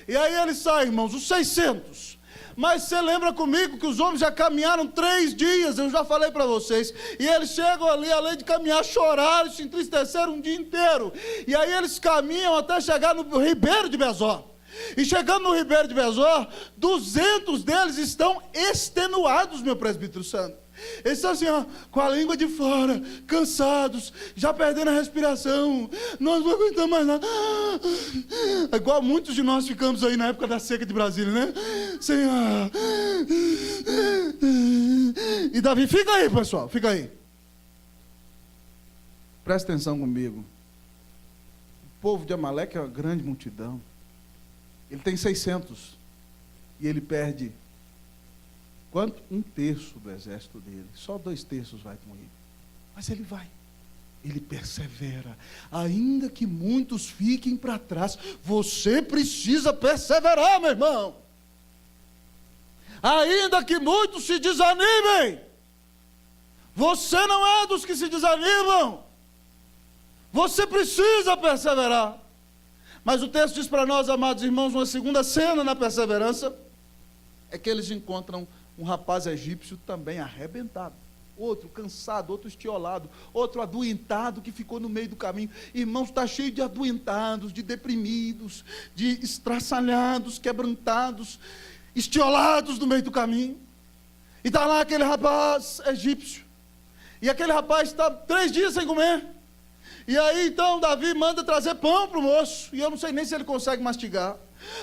E aí eles saem, irmãos, os 600. Mas você lembra comigo que os homens já caminharam 3 dias, eu já falei para vocês. E eles chegam ali, além de caminhar, choraram, se entristeceram um dia inteiro. E aí eles caminham até chegar no Ribeiro de Besor. E chegando no Ribeiro de Besor, 200 deles estão extenuados, meu presbítero santo. Eles estão assim, ó, com a língua de fora, cansados, já perdendo a respiração. Nós não aguentamos mais nada. Igual muitos de nós ficamos aí na época da seca de Brasília, né? Sem ar. E Davi, fica aí, pessoal, fica aí. Presta atenção comigo. O povo de Amaleque é uma grande multidão. Ele tem 600. E ele perde quanto? 1/3 do exército dele. Só 2/3 vai com ele. Mas ele vai. Ele persevera. Ainda que muitos fiquem para trás, você precisa perseverar, meu irmão. Ainda que muitos se desanimem, você não é dos que se desanimam. Você precisa perseverar. Mas o texto diz para nós, amados irmãos, uma segunda cena na perseverança, é que eles encontram um rapaz egípcio também arrebentado, outro cansado, outro estiolado, outro adoentado que ficou no meio do caminho. Irmãos, está cheio de adoentados, de deprimidos, de estraçalhados, quebrantados, estiolados no meio do caminho. E está lá aquele rapaz egípcio, e aquele rapaz está 3 dias sem comer. E aí então Davi manda trazer pão para o moço, e eu não sei nem se ele consegue mastigar.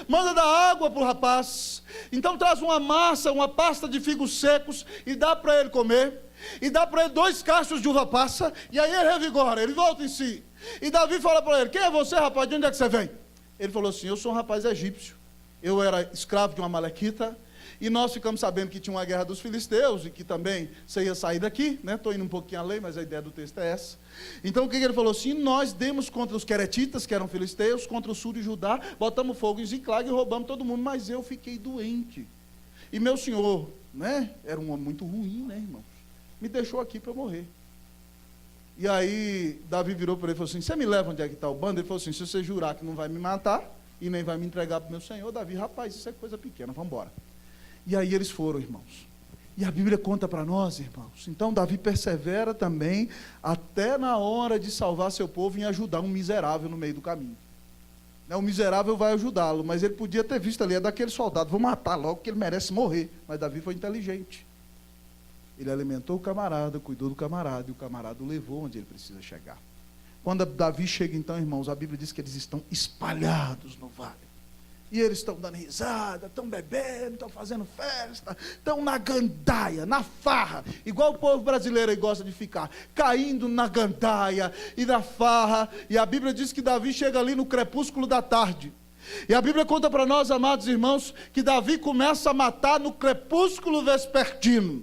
Manda dar água para o rapaz. Então traz uma massa, uma pasta de figos secos, e dá para ele comer. E dá para ele 2 cachos de uva passa, e aí ele revigora, ele volta em si. E Davi fala para ele, quem é você, rapaz, de onde é que você vem? Ele falou assim, eu sou um rapaz egípcio, eu era escravo de uma amalequita, e nós ficamos sabendo que tinha uma guerra dos filisteus, e que também você ia sair daqui, né? Estou indo um pouquinho além, mas a ideia do texto é essa. Então o que ele falou assim, nós demos contra os queretitas, que eram filisteus, contra o sul de Judá, botamos fogo em Ziclag e roubamos todo mundo, mas eu fiquei doente. E meu senhor, né? Era um homem muito ruim, né, irmãos? Me deixou aqui para eu morrer. E aí Davi virou para ele e falou assim, você me leva onde é que está o bando? Ele falou assim, se você jurar que não vai me matar, e nem vai me entregar para o meu senhor, Davi, rapaz, isso é coisa pequena, vamos embora. E aí eles foram, irmãos. E a Bíblia conta para nós, irmãos. Então Davi persevera também, até na hora de salvar seu povo, em ajudar um miserável no meio do caminho. O miserável vai ajudá-lo, mas ele podia ter visto ali, é daquele soldado, vou matar logo, que ele merece morrer. Mas Davi foi inteligente. Ele alimentou o camarada, cuidou do camarada, e o camarada o levou onde ele precisa chegar. Quando Davi chega então, irmãos, a Bíblia diz que eles estão espalhados no vale. E eles estão dando risada, estão bebendo, estão fazendo festa, estão na gandaia, na farra, igual o povo brasileiro aí gosta de ficar, caindo na gandaia e na farra. E a Bíblia diz que Davi chega ali no crepúsculo da tarde. E a Bíblia conta para nós, amados irmãos, que Davi começa a matar no crepúsculo vespertino.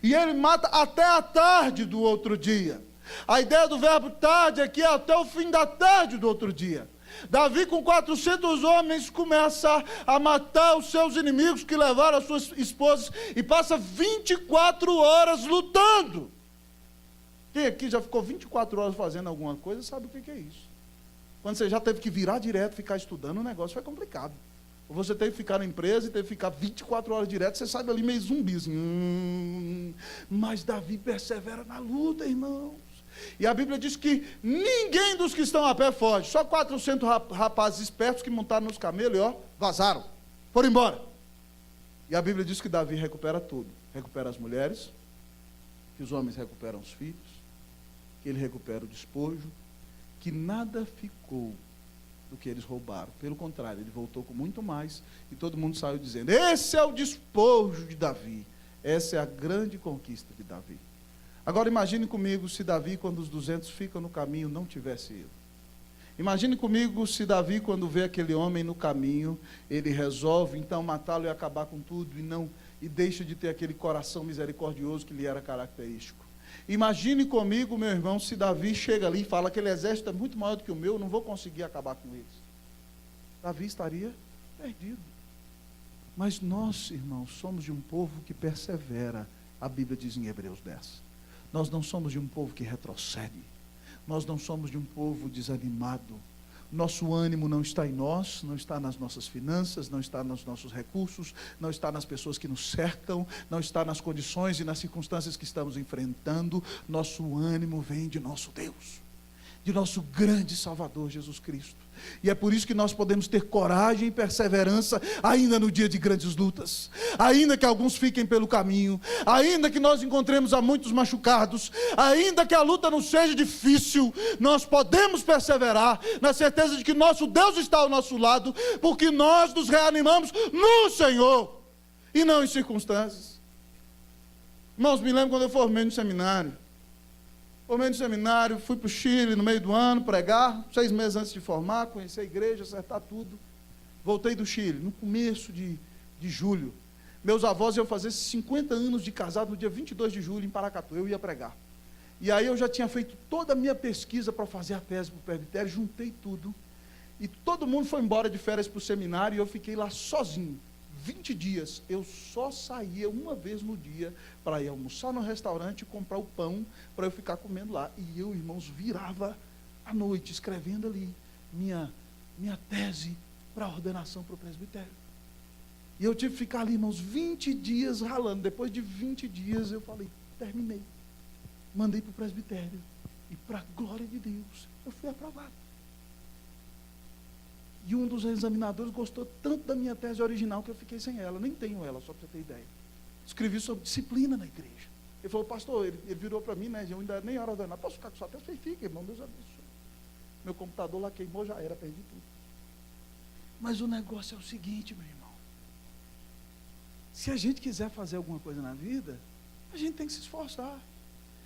E ele mata até a tarde do outro dia. A ideia do verbo tarde aqui é até o fim da tarde do outro dia. Davi, com 400 homens, começa a matar os seus inimigos que levaram as suas esposas, e passa 24 horas lutando. Quem aqui já ficou 24 horas fazendo alguma coisa, sabe o que é isso. Quando você já teve que virar direto, ficar estudando, o negócio foi complicado. Ou você teve que ficar na empresa e teve que ficar 24 horas direto, você sai dali meio zumbi, assim. Mas Davi persevera na luta, irmãos. E a Bíblia diz que ninguém dos que estão a pé foge. Só 400 rapazes espertos que montaram nos camelos e vazaram. Foram embora. E a Bíblia diz que Davi recupera tudo. Recupera as mulheres, que os homens recuperam os filhos, que ele recupera o despojo, que nada ficou do que eles roubaram. Pelo contrário, ele voltou com muito mais, e todo mundo saiu dizendo, esse é o despojo de Davi. Essa é a grande conquista de Davi. Agora imagine comigo se Davi, quando os 200 ficam no caminho, não tivesse ido. Imagine comigo se Davi, quando vê aquele homem no caminho, ele resolve então matá-lo e acabar com tudo e deixa de ter aquele coração misericordioso que lhe era característico. Imagine comigo, meu irmão, se Davi chega ali e fala: aquele exército é muito maior do que o meu, eu não vou conseguir acabar com eles. Davi estaria perdido. Mas nós, irmãos, somos de um povo que persevera. A Bíblia diz em Hebreus 10. Nós não somos de um povo que retrocede. Nós não somos de um povo desanimado. Nosso ânimo não está em nós, não está nas nossas finanças, não está nos nossos recursos, não está nas pessoas que nos cercam, não está nas condições e nas circunstâncias que estamos enfrentando. Nosso ânimo vem de nosso Deus, de nosso grande Salvador Jesus Cristo. E é por isso que nós podemos ter coragem e perseverança ainda no dia de grandes lutas, ainda que alguns fiquem pelo caminho, ainda que nós encontremos a muitos machucados, ainda que a luta não seja difícil, nós podemos perseverar na certeza de que nosso Deus está ao nosso lado, porque nós nos reanimamos no Senhor e não em circunstâncias. Irmãos, me lembro quando eu formei no seminário. Fui para o Chile no meio do ano pregar, 6 meses antes de formar, conhecer a igreja, acertar tudo. Voltei do Chile, no começo de julho. Meus avós iam fazer 50 anos de casado no dia 22 de julho em Paracatu, eu ia pregar. E aí eu já tinha feito toda a minha pesquisa para fazer a tese para o presbitério, juntei tudo. E todo mundo foi embora de férias para o seminário e eu fiquei lá sozinho. 20 dias, eu só saía uma vez no dia para ir almoçar no restaurante e comprar o pão para eu ficar comendo lá. E eu, irmãos, virava à noite escrevendo ali minha tese para a ordenação para o presbitério. E eu tive que ficar ali, irmãos, 20 dias ralando. Depois de 20 dias eu falei: terminei. Mandei para o presbitério. E para a glória de Deus, eu fui aprovado. E um dos examinadores gostou tanto da minha tese original que eu fiquei sem ela. Nem tenho ela, só para você ter ideia. Escrevi sobre disciplina na igreja. Ele falou: pastor, ele virou para mim, né? Eu ainda nem era ordenado. Posso ficar com sua tese? Eu falei: fica, irmão, Deus abençoe. Meu computador lá queimou, já era, perdi tudo. Mas o negócio é o seguinte, meu irmão. Se a gente quiser fazer alguma coisa na vida, a gente tem que se esforçar.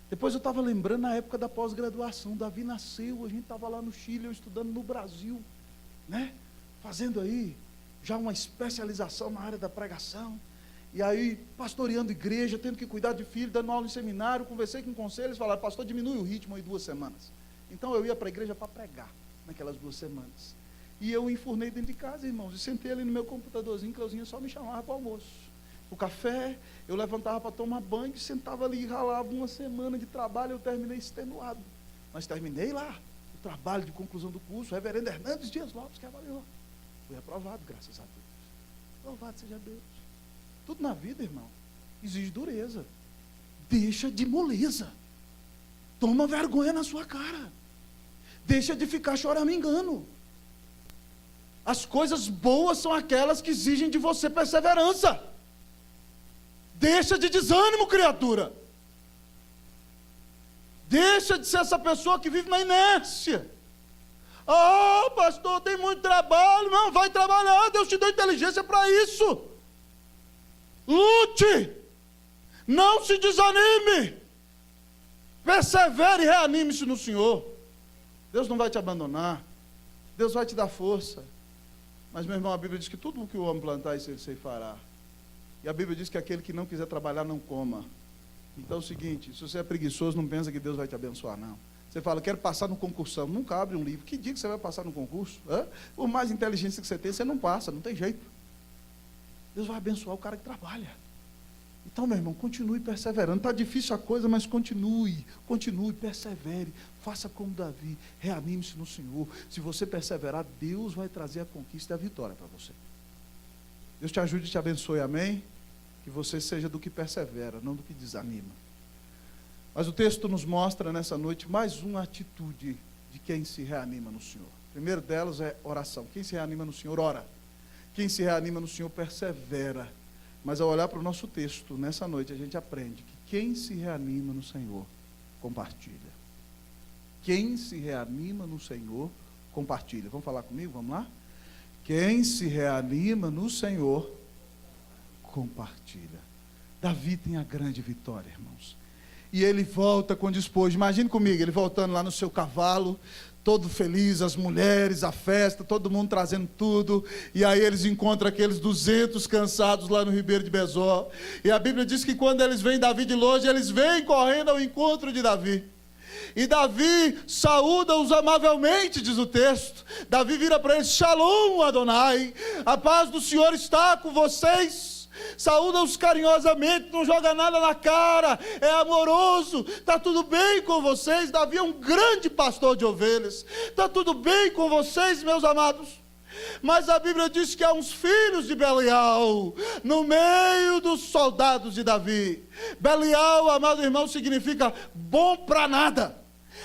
Depois eu estava lembrando na época da pós-graduação. Davi nasceu, a gente estava lá no Chile, eu estudando no Brasil, né? Fazendo aí já uma especialização na área da pregação, e aí pastoreando igreja, tendo que cuidar de filho, dando aula em seminário. Conversei com conselhos, falaram: pastor, diminui o ritmo aí 2 semanas. Então eu ia para a igreja para pregar naquelas 2 semanas, e eu enfurnei dentro de casa, irmãos, e sentei ali no meu computadorzinho. Cleuzinha só me chamava para o almoço, o café, eu levantava para tomar banho, sentava ali e ralava. 1 semana de trabalho, eu terminei extenuado, mas terminei lá trabalho de conclusão do curso, reverendo Hernandes Dias Lopes, que avaliou. Fui aprovado, graças a Deus. Louvado seja Deus. Tudo na vida, irmão, exige dureza. Deixa de moleza. Toma vergonha na sua cara. Deixa de ficar choramingando. As coisas boas são aquelas que exigem de você perseverança. Deixa de desânimo, criatura. Deixa de ser essa pessoa que vive na inércia. Ah, pastor, tem muito trabalho. Não, vai trabalhar, Deus te deu inteligência para isso. Lute. Não se desanime. Persevere e reanime-se no Senhor. Deus não vai te abandonar. Deus vai te dar força. Mas, meu irmão, a Bíblia diz que tudo o que o homem plantar, isso ele ceifará. E a Bíblia diz que aquele que não quiser trabalhar, não coma. Então é o seguinte: se você é preguiçoso, não pensa que Deus vai te abençoar, não. Você fala: quero passar no concursão. Nunca abre um livro. Que dia que você vai passar no concurso? Por mais inteligência que você tem, você não passa, não tem jeito. Deus vai abençoar o cara que trabalha. Então, meu irmão, continue perseverando. Está difícil a coisa, mas continue, persevere. Faça como Davi, reanime-se no Senhor. Se você perseverar, Deus vai trazer a conquista e a vitória para você. Deus te ajude e te abençoe, amém? Que você seja do que persevera, não do que desanima. Mas o texto nos mostra nessa noite mais uma atitude de quem se reanima no Senhor. O primeiro delas é oração. Quem se reanima no Senhor, ora. Quem se reanima no Senhor, persevera. Mas ao olhar para o nosso texto, nessa noite, a gente aprende que quem se reanima no Senhor, compartilha. Quem se reanima no Senhor, compartilha. Vamos falar comigo? Vamos lá? Quem se reanima no Senhor, compartilha. Davi tem a grande vitória, irmãos. E ele volta com despojo. Imagine comigo, ele voltando lá no seu cavalo, todo feliz, as mulheres, a festa, todo mundo trazendo tudo, e aí eles encontram aqueles 200 cansados lá no Ribeiro de Besor, e a Bíblia diz que quando eles veem Davi de longe, eles vêm correndo ao encontro de Davi, e Davi saúda-os amavelmente, diz o texto. Davi vira para eles: Shalom Adonai, a paz do Senhor está com vocês. Saúda-os carinhosamente, não joga nada na cara, é amoroso, está tudo bem com vocês. Davi é um grande pastor de ovelhas, está tudo bem com vocês, meus amados. Mas a Bíblia diz que há uns filhos de Belial no meio dos soldados de Davi. Belial, amado irmão, significa bom para nada,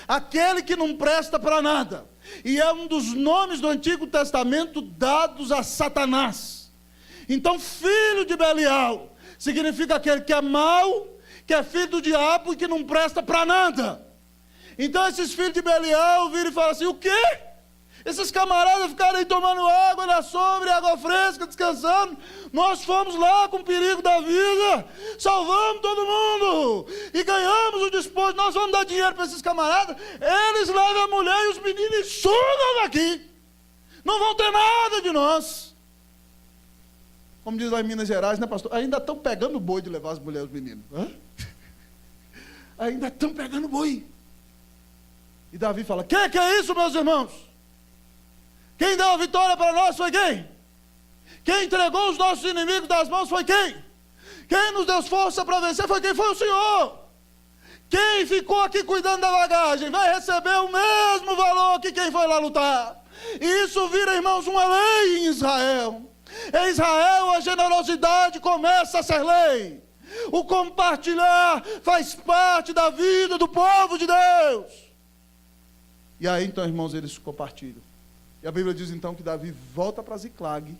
aquele que não presta para nada, e é um dos nomes do Antigo Testamento dados a Satanás. Então, filho de Belial significa aquele que é mau, que é filho do diabo e que não presta para nada. Então esses filhos de Belial viram e falam assim: o quê? Esses camaradas ficaram aí tomando água na sombra, água fresca, descansando. Nós fomos lá com o perigo da vida, salvamos todo mundo e ganhamos o despojo. Nós vamos dar dinheiro para esses camaradas, eles levam a mulher e os meninos e sugam daqui, não vão ter nada de nós. Como diz lá em Minas Gerais, né, pastor? Ainda estão pegando boi de levar as mulheres e os meninos. Ainda estão pegando boi. E Davi fala: que é isso, meus irmãos? Quem deu a vitória para nós foi quem? Quem entregou os nossos inimigos das mãos foi quem? Quem nos deu força para vencer foi quem? Foi o Senhor. Quem ficou aqui cuidando da bagagem vai receber o mesmo valor que quem foi lá lutar. E isso vira, irmãos, uma lei em Israel. Em Israel a generosidade começa a ser lei. O compartilhar faz parte da vida do povo de Deus. E aí então, irmãos, eles compartilham. E a Bíblia diz então que Davi volta para Ziclag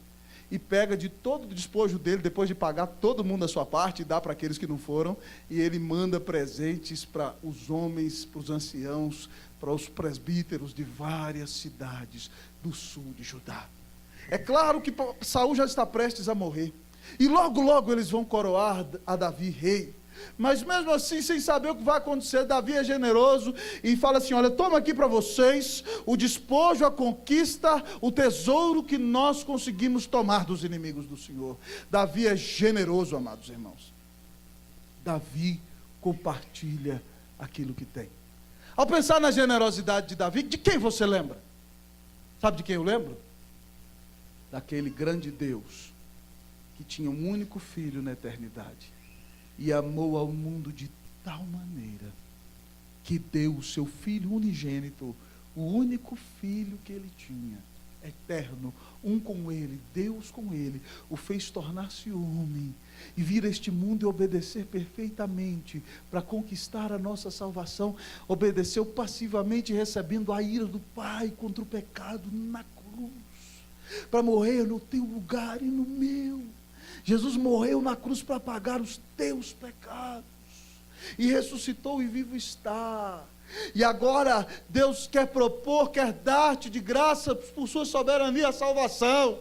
e pega de todo o despojo dele, depois de pagar todo mundo a sua parte, e dá para aqueles que não foram, e ele manda presentes para os homens, para os anciãos, para os presbíteros de várias cidades do sul de Judá. É claro que Saul já está prestes a morrer, e logo, logo eles vão coroar a Davi rei. Mas mesmo assim, sem saber o que vai acontecer, Davi é generoso e fala assim: olha, toma aqui para vocês o despojo, a conquista, o tesouro que nós conseguimos tomar dos inimigos do Senhor. Davi é generoso, amados irmãos. Davi compartilha aquilo que tem. Ao pensar na generosidade de Davi, de quem você lembra? Sabe de quem eu lembro? Daquele grande Deus que tinha um único filho na eternidade e amou ao mundo de tal maneira que deu o seu Filho unigênito, o único filho que ele tinha, eterno, um com ele, Deus com ele, o fez tornar-se homem e vir a este mundo e obedecer perfeitamente para conquistar a nossa salvação. Obedeceu passivamente, recebendo a ira do Pai contra o pecado na cruz, para morrer no teu lugar e no meu. Jesus morreu na cruz para pagar os teus pecados, e ressuscitou e vivo está. E agora Deus quer propor, quer dar-te de graça, por sua soberania, a salvação.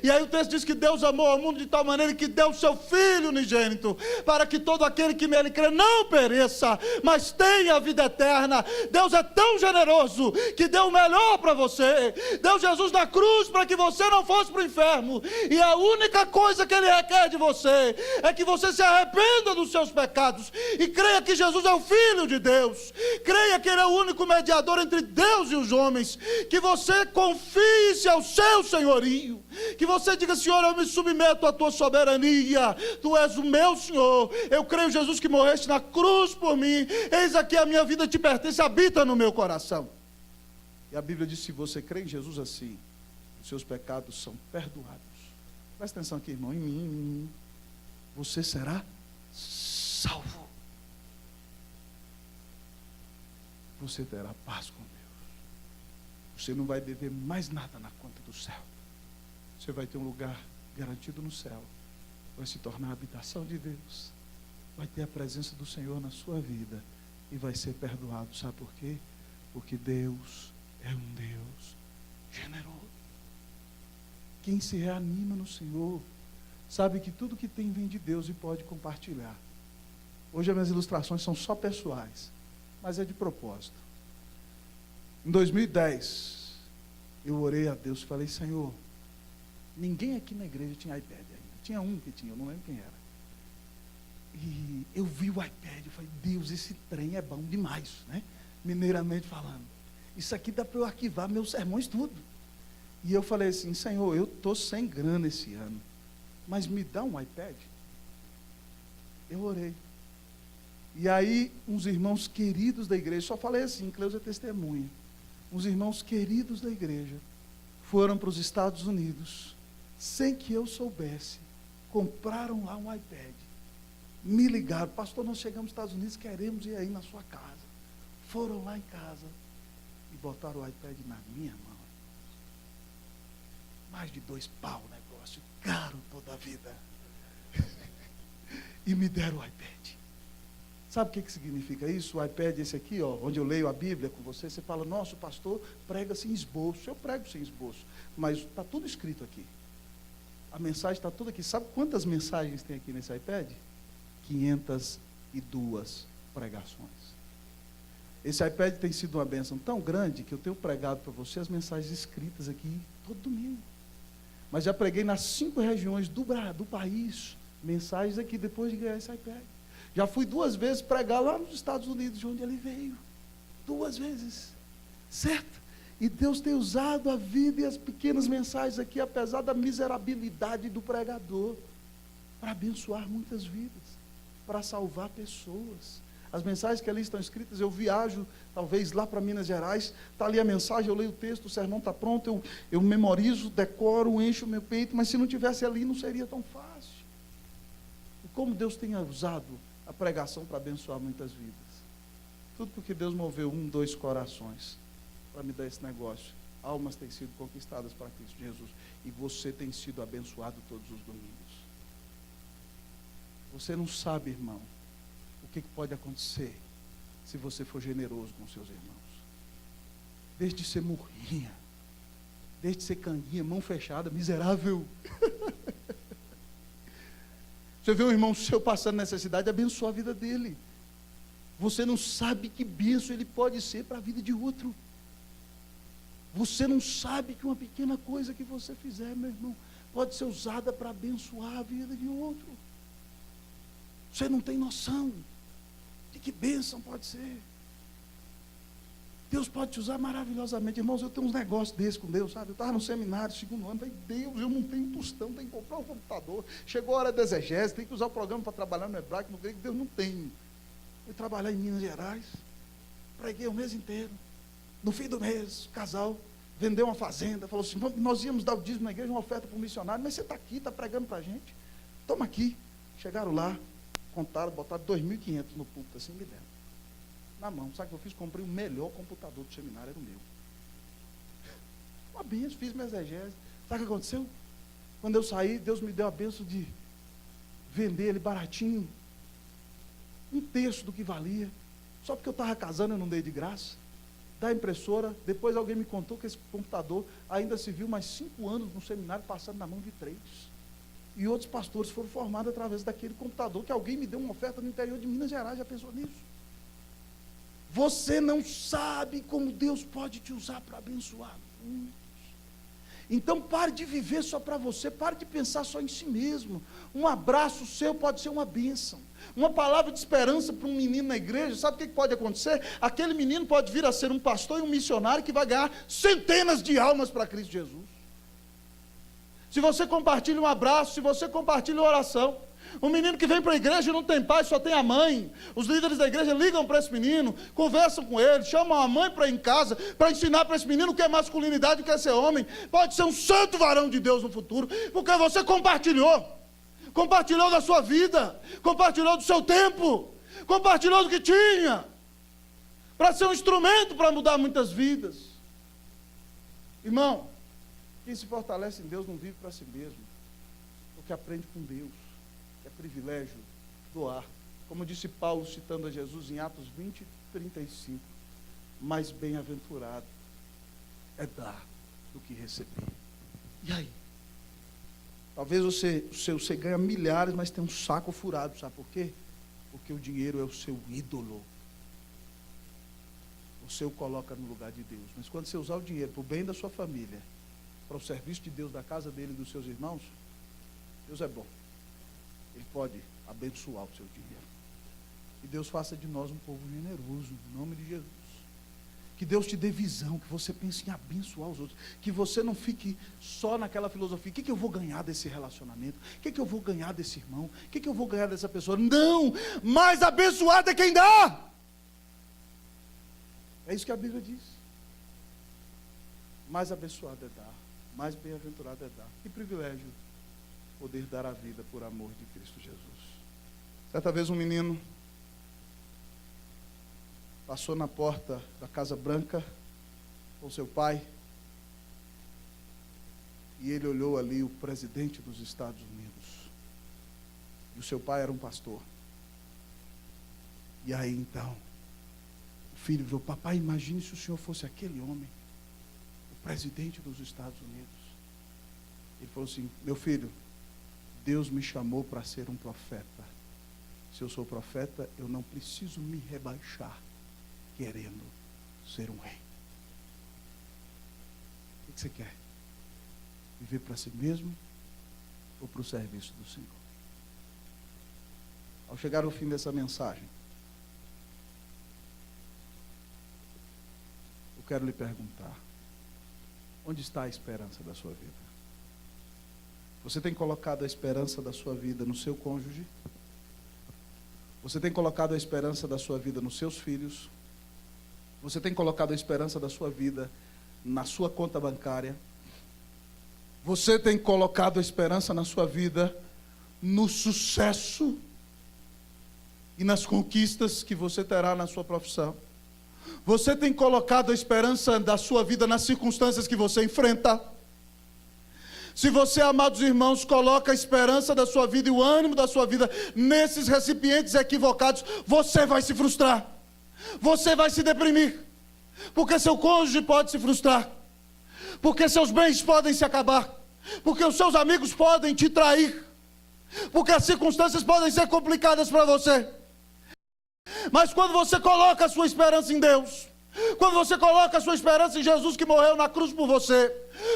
E aí o texto diz que Deus amou ao mundo de tal maneira que deu o seu Filho unigênito, para que todo aquele que nele crê não pereça, mas tenha a vida eterna. Deus é tão generoso que deu o melhor para você. Deu Jesus na cruz para que você não fosse para o inferno. E a única coisa que Ele requer de você é que você se arrependa dos seus pecados e creia que Jesus é o Filho de Deus. Creia que Ele é o único mediador entre Deus e os homens. Que você confie-se ao seu senhorio. Que você diga: Senhor, eu me submeto à tua soberania, tu és o meu Senhor, eu creio, Jesus, que morreste na cruz por mim, eis aqui a minha vida te pertence, habita no meu coração. E a Bíblia diz: se você crê em Jesus assim, os seus pecados são perdoados. Presta atenção aqui, irmão, em mim, você será salvo. Você terá paz com Deus. Você não vai dever mais nada na conta do céu. Você vai ter um lugar garantido no céu, vai se tornar a habitação de Deus, vai ter a presença do Senhor na sua vida e vai ser perdoado. Sabe por quê? Porque Deus é um Deus generoso. Quem se reanima no Senhor sabe que tudo que tem vem de Deus e pode compartilhar. Hoje as minhas ilustrações são só pessoais, mas é de propósito. Em 2010, eu orei a Deus e falei, Senhor, ninguém aqui na igreja tinha iPad ainda. Tinha um que tinha, eu não lembro quem era. E eu vi o iPad, eu falei, Deus, esse trem é bom demais, né? Mineiramente falando. Isso aqui dá para eu arquivar meus sermões tudo. E eu falei assim, Senhor, eu estou sem grana esse ano, mas me dá um iPad? Eu orei. E aí, uns irmãos queridos da igreja, só falei assim, Cleusa é testemunha. Uns irmãos queridos da igreja foram para os Estados Unidos, sem que eu soubesse, compraram lá um iPad. Me ligaram, pastor, nós chegamos nos Estados Unidos, queremos ir aí na sua casa. Foram lá em casa e botaram o iPad na minha mão. Mais de 2 pau o negócio, caro toda a vida. E me deram o iPad. Sabe o que significa isso? O iPad, esse aqui, ó, onde eu leio a Bíblia com você, você fala, nossa, o pastor prega sem esboço. Eu prego sem esboço, mas está tudo escrito aqui. A mensagem está toda aqui. Sabe quantas mensagens tem aqui nesse iPad? 502 pregações. Esse iPad tem sido uma bênção tão grande que eu tenho pregado para você as mensagens escritas aqui todo domingo. Mas já preguei nas 5 regiões do país, mensagens aqui depois de ganhar esse iPad. Já fui 2 vezes pregar lá nos Estados Unidos, de onde ele veio. 2 vezes. Certo? E Deus tem usado a vida e as pequenas mensagens aqui, apesar da miserabilidade do pregador, para abençoar muitas vidas, para salvar pessoas. As mensagens que ali estão escritas, eu viajo, talvez lá para Minas Gerais, está ali a mensagem, eu leio o texto, o sermão está pronto, eu memorizo, decoro, encho o meu peito, mas se não tivesse ali, não seria tão fácil. E como Deus tem usado a pregação para abençoar muitas vidas. Tudo porque Deus moveu 1, 2 corações para me dar esse negócio. Almas têm sido conquistadas para Cristo Jesus. E você tem sido abençoado todos os domingos. Você não sabe, irmão, o que pode acontecer se você for generoso com seus irmãos. Desde ser murrinha, desde ser canguinha, mão fechada, miserável. Você vê um irmão seu passando necessidade, abençoa a vida dele. Você não sabe que bênção ele pode ser para a vida de outro. Você não sabe que uma pequena coisa que você fizer, meu irmão, pode ser usada para abençoar a vida de outro. Você não tem noção de que bênção pode ser. Deus pode te usar maravilhosamente. Irmãos, eu tenho uns negócios desses com Deus, sabe? Eu estava no seminário, 2º ano, falei, Deus, eu não tenho tostão, tenho que comprar um computador. Chegou a hora da exegese, tem que usar o programa para trabalhar no hebraico, no grego, Deus não tem. Fui trabalhar em Minas Gerais, preguei o mês inteiro. No fim do mês, o casal vendeu uma fazenda, falou assim, nós íamos dar o dízimo na igreja, uma oferta para o missionário, mas você está aqui, está pregando para a gente. Toma aqui. Chegaram lá, contaram, botaram 2.500 no púlpito, assim, me deram. Na mão, sabe o que eu fiz? Comprei o melhor computador do seminário, era o meu. Uma benção, fiz minha exegese. Sabe o que aconteceu? Quando eu saí, Deus me deu a benção de vender ele baratinho, 1/3 do que valia. Só porque eu estava casando, eu não dei de graça. Da impressora, depois alguém me contou que esse computador ainda se viu mais 5 anos no seminário passando na mão de 3. E outros pastores foram formados através daquele computador que alguém me deu uma oferta no interior de Minas Gerais. Já pensou nisso? Você não sabe como Deus pode te usar para abençoar muitos. Então pare de viver só para você, pare de pensar só em si mesmo. Um abraço seu pode ser uma bênção. Uma palavra de esperança para um menino na igreja, sabe o que pode acontecer? Aquele menino pode vir a ser um pastor e um missionário que vai ganhar centenas de almas para Cristo Jesus. Se você compartilha um abraço, se você compartilha uma oração, um menino que vem para a igreja e não tem pai, só tem a mãe. Os líderes da igreja ligam para esse menino, conversam com ele, chamam a mãe para ir em casa, para ensinar para esse menino o que é masculinidade, o que é ser homem. Pode ser um santo varão de Deus no futuro, porque você compartilhou da sua vida, compartilhou do seu tempo, compartilhou do que tinha, para ser um instrumento para mudar muitas vidas. Irmão, quem se fortalece em Deus não vive para si mesmo, porque aprende com Deus. É privilégio doar. Como disse Paulo, citando a Jesus em Atos 20:35, mais bem-aventurado é dar do que receber. E aí? Talvez você ganha milhares, mas tem um saco furado, sabe por quê? Porque o dinheiro é o seu ídolo. você o coloca no lugar de Deus. Mas quando você usar o dinheiro para o bem da sua família, para o serviço de Deus, da casa dele e dos seus irmãos, Deus é bom. Ele pode abençoar o seu dinheiro. Que Deus faça de nós um povo generoso, em nome de Jesus. Que Deus te dê visão, que você pense em abençoar os outros. Que você não fique só naquela filosofia. O que eu vou ganhar desse relacionamento? O que eu vou ganhar desse irmão? O que eu vou ganhar dessa pessoa? Não! Mais abençoado é quem dá! É isso que a Bíblia diz. Mais abençoado é dar. Mais bem-aventurado é dar. Que privilégio poder dar a vida por amor de Cristo Jesus. Certa vez um menino passou na porta da Casa Branca com seu pai e ele olhou ali o presidente dos Estados Unidos. E o seu pai era um pastor. E aí então, o filho falou: papai, imagine se o senhor fosse aquele homem, o presidente dos Estados Unidos. Ele falou assim: meu filho, Deus me chamou para ser um profeta. Se eu sou profeta, eu não preciso me rebaixar querendo ser um rei. O que você quer? Viver para si mesmo ou para o serviço do Senhor? Ao chegar ao fim dessa mensagem, eu quero lhe perguntar: onde está a esperança da sua vida? Você tem colocado a esperança da sua vida no seu cônjuge? Você tem colocado a esperança da sua vida nos seus filhos? Você tem colocado a esperança da sua vida na sua conta bancária? Você tem colocado a esperança na sua vida no sucesso e nas conquistas que você terá na sua profissão? Você tem colocado a esperança da sua vida nas circunstâncias que você enfrenta? Se você, amados irmãos, coloca a esperança da sua vida e o ânimo da sua vida nesses recipientes equivocados, você vai se frustrar. Você vai se deprimir, porque seu cônjuge pode se frustrar, porque seus bens podem se acabar, porque os seus amigos podem te trair, porque as circunstâncias podem ser complicadas para você. Mas quando você coloca a sua esperança em Deus, quando você coloca a sua esperança em Jesus que morreu na cruz por você,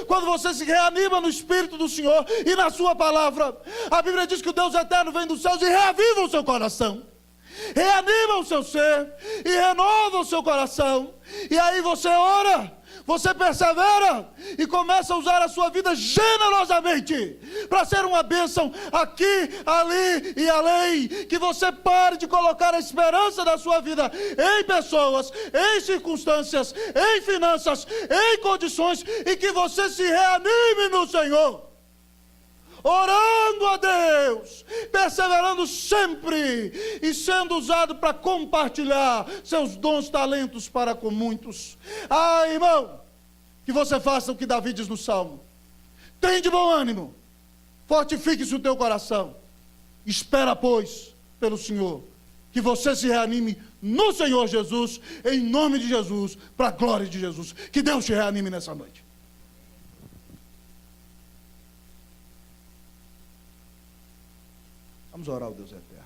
quando você se reanima no Espírito do Senhor e na sua palavra, a Bíblia diz que o Deus eterno vem dos céus e reaviva o seu coração, reanima o seu ser e renova o seu coração. E aí você ora, você persevera e começa a usar a sua vida generosamente para ser uma bênção aqui, ali e além. Que você pare de colocar a esperança da sua vida em pessoas, em circunstâncias, em finanças, em condições, e que você se reanime no Senhor, orando a Deus, perseverando sempre e sendo usado para compartilhar seus dons, talentos para com muitos. Irmão, que você faça o que Davi diz no Salmo: tem de bom ânimo, fortifique-se o teu coração, espera, pois, pelo Senhor, que você se reanime no Senhor Jesus, em nome de Jesus, para a glória de Jesus. Que Deus te reanime nessa noite. Vamos orar ao Deus eterno.